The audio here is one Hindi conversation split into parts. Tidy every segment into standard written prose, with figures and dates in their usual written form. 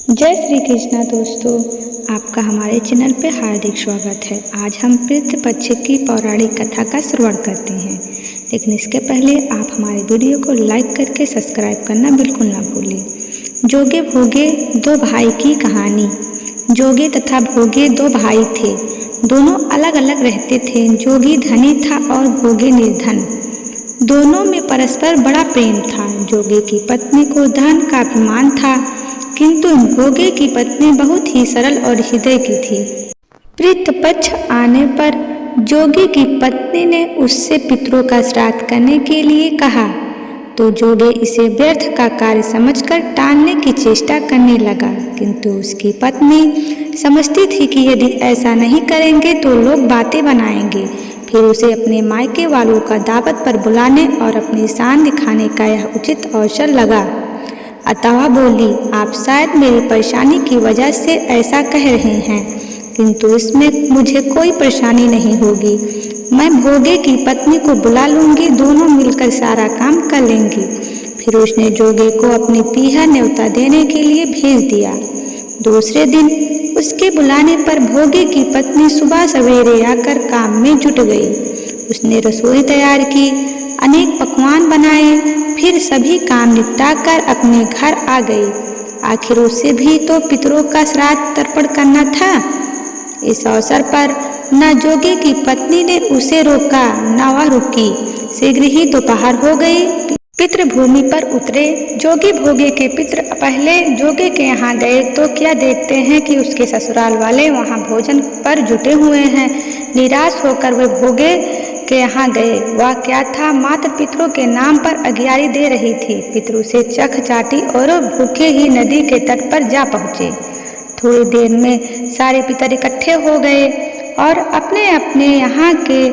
जय श्री कृष्णा दोस्तों, आपका हमारे चैनल पे हार्दिक स्वागत है। आज हम पितृ पक्ष की पौराणिक कथा का श्रवण करते हैं, लेकिन इसके पहले आप हमारे वीडियो को लाइक करके सब्सक्राइब करना बिल्कुल ना भूलें। जोगे भोगे दो भाई की कहानी। जोगे तथा भोगे दो भाई थे, दोनों अलग अलग रहते थे। जोगी धनी था और भोगे निर्धन। दोनों में परस्पर बड़ा प्रेम था। जोगे की पत्नी को धन का अभिमान था, किंतु भोगे की पत्नी बहुत ही सरल और हृदय की थी। पितृपक्ष आने पर जोगी की पत्नी ने उससे पितरों का श्राद्ध करने के लिए कहा, तो जोगे इसे व्यर्थ का कार्य समझकर टालने की चेष्टा करने लगा। किंतु उसकी पत्नी समझती थी कि यदि ऐसा नहीं करेंगे तो लोग बातें बनाएंगे। फिर उसे अपने मायके वालों का दावत पर बुलाने और अपनी शान दिखाने का यह उचित अवसर लगा। अतः बोली, आप शायद मेरी परेशानी की वजह से ऐसा कह रहे हैं, किंतु इसमें मुझे कोई परेशानी नहीं होगी। मैं भोगे की पत्नी को बुला लूंगी, दोनों मिलकर सारा काम कर लेंगी। फिर उसने जोगे को अपनी पीहा न्योता देने के लिए भेज दिया। दूसरे दिन उसके बुलाने पर भोगे की पत्नी सुबह सवेरे आकर काम में जुट गई। उसने रसोई तैयार की, अनेक पकवान बनाए, फिर सभी काम निपटाकर अपने घर आ गई। आखिर उसे भी तो पितरों का श्राद्ध तर्पण करना था। इस अवसर पर न जोगे की पत्नी ने उसे रोका, न वह रुकी। शीघ्र ही दोपहर हो गई। पितृभूमि पर उतरे। जोगी भोगे के पितर पहले जोगे के यहाँ गए तो क्या देखते हैं कि उसके ससुराल वाले वहाँ भोजन पर जुटे हुए हैं। निराश होकर वे भोगे के यहाँ गए। वह क्या था, मात्र पितरों के नाम पर अगियारी दे रही थी। पितरों से चख चाटी और भूखे ही नदी के तट पर जा पहुँचे। थोड़ी देर में सारे पितर इकट्ठे हो गए और अपने अपने यहाँ के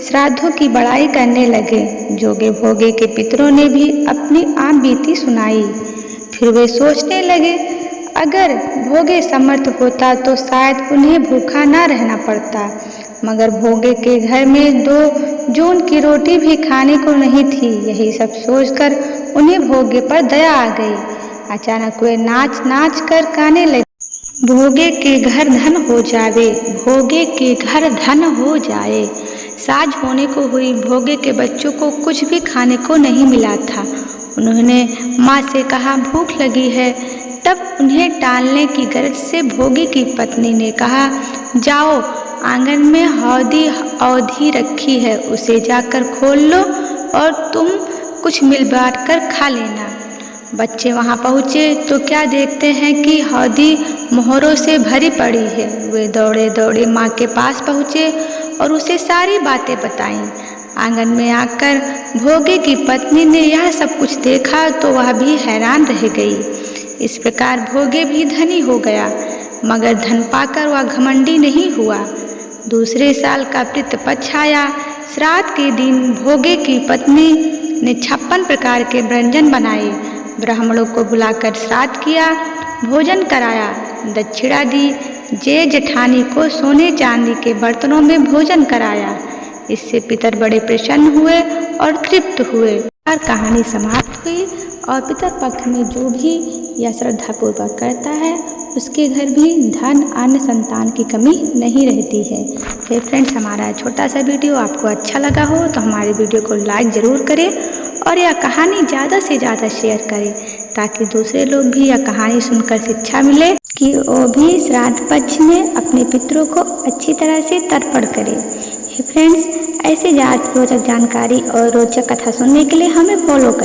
श्राद्धों की बड़ाई करने लगे। जोगे भोगे के पितरों ने भी अपनी आम बीती सुनाई। फिर वे सोचने लगे, अगर भोगे समर्थ होता तो शायद उन्हें भूखा ना रहना पड़ता, मगर भोगे के घर में 2 जून की रोटी भी खाने को नहीं थी। यही सब सोचकर उन्हें भोगे पर दया आ गई। अचानक वे नाच नाच कर गाने लगे, भोगे के घर धन हो जावे, भोगे के घर धन हो जाए। साझ होने को हुई। भोगे के बच्चों को कुछ भी खाने को नहीं मिला था। उन्होंने माँ से कहा, भूख लगी है। तब उन्हें टालने की गरज से भोगे की पत्नी ने कहा, जाओ, आंगन में हौदी अवधि रखी है, उसे जाकर खोल लो और तुम कुछ मिल बांट कर खा लेना। बच्चे वहां पहुंचे तो क्या देखते हैं कि हौदी मोहरों से भरी पड़ी है। वे दौड़े दौड़े माँ के पास पहुंचे और उसे सारी बातें बताईं। आंगन में आकर भोगे की पत्नी ने यह सब कुछ देखा तो वह भी हैरान रह गई। इस प्रकार भोगे भी धनी हो गया, मगर धन पाकर वह घमंडी नहीं हुआ। दूसरे साल का पितृपक्ष आया। श्राद्ध के दिन भोगे की पत्नी ने 56 प्रकार के व्यंजन बनाए। ब्राह्मणों को बुलाकर श्राद्ध किया, भोजन कराया, दक्षिणा दी। जेठ जेठानी को सोने चांदी के बर्तनों में भोजन कराया। इससे पितर बड़े प्रसन्न हुए और तृप्त हुए। और कहानी समाप्त हुई। और पितर पक्ष में जो भी यह श्रद्धापूर्वक करता है, उसके घर भी धन अन्न संतान की कमी नहीं रहती है। फिर फ्रेंड्स, हमारा छोटा सा वीडियो आपको अच्छा लगा हो तो हमारे वीडियो को लाइक ज़रूर करें और यह कहानी ज़्यादा से ज़्यादा शेयर करें, ताकि दूसरे लोग भी यह कहानी सुनकर शिक्षा मिले कि वो भी श्राद्ध पक्ष में अपने पितरों को अच्छी तरह से तर्पण करें। फ्रेंड्स, ऐसे रोचक जानकारी और रोचक कथा सुनने के लिए हमें फॉलो करें।